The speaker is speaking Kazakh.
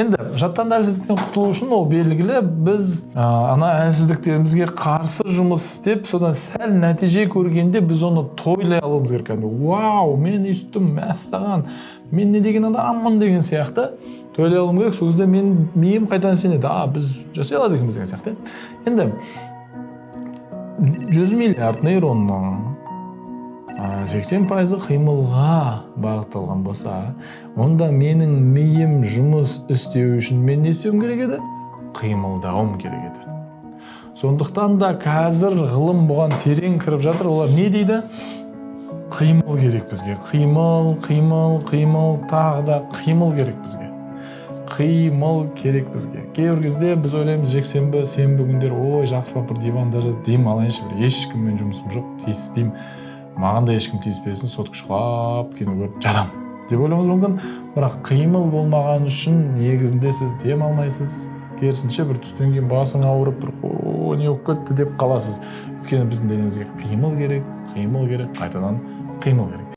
Енді жаттанды әлсіздіктен құтылу үшін ол белгілі, біз ана әлсіздіктерімізге қарсы жұмыс істеп, содан сәл нәтиже көргенде біз оны тойлай алуымыз керек. Вау, мен өстім, мәссаған, мен не деген адаммын деген сияқты тойлай алуым керек. Сол кезде мен миым қайтадан сенеді, біз жасай алады екенбіз деген сияқты. Енді 100 миллиард нейронның 80% қимылға бағытталған болса, онда менің миым жұмыс істеу үшін мен не істеуім керек еді? Қимылдауым керек еді. Сондықтан да қазір ғылым бұған терең кіріп жатыр. Олар не дейді? Қимыл керек бізге. Қимыл, тағы да қимыл керек бізге. Қимыл керек бізге. Кейбір кезде біз ойлаймыз, жексенбі, сенбі күндер, ой, жақсылап бір диванда дем алайыншы, бір ешкіммен жұмысым жоқ, тиіспеймін. Маған да ешкім тиіспесін, сотка ұшқылап кино көріп жатам деп ойлауыңыз мүмкін. Бірақ қимыл болмаған үшін негізінде сіз дем алмайсыз. Керісінше бір түстен кейін басың ауырып, бір не болып кетті деп қаласыз. Өйткені біздің денемізге қимыл керек, қайтадан қимыл керек.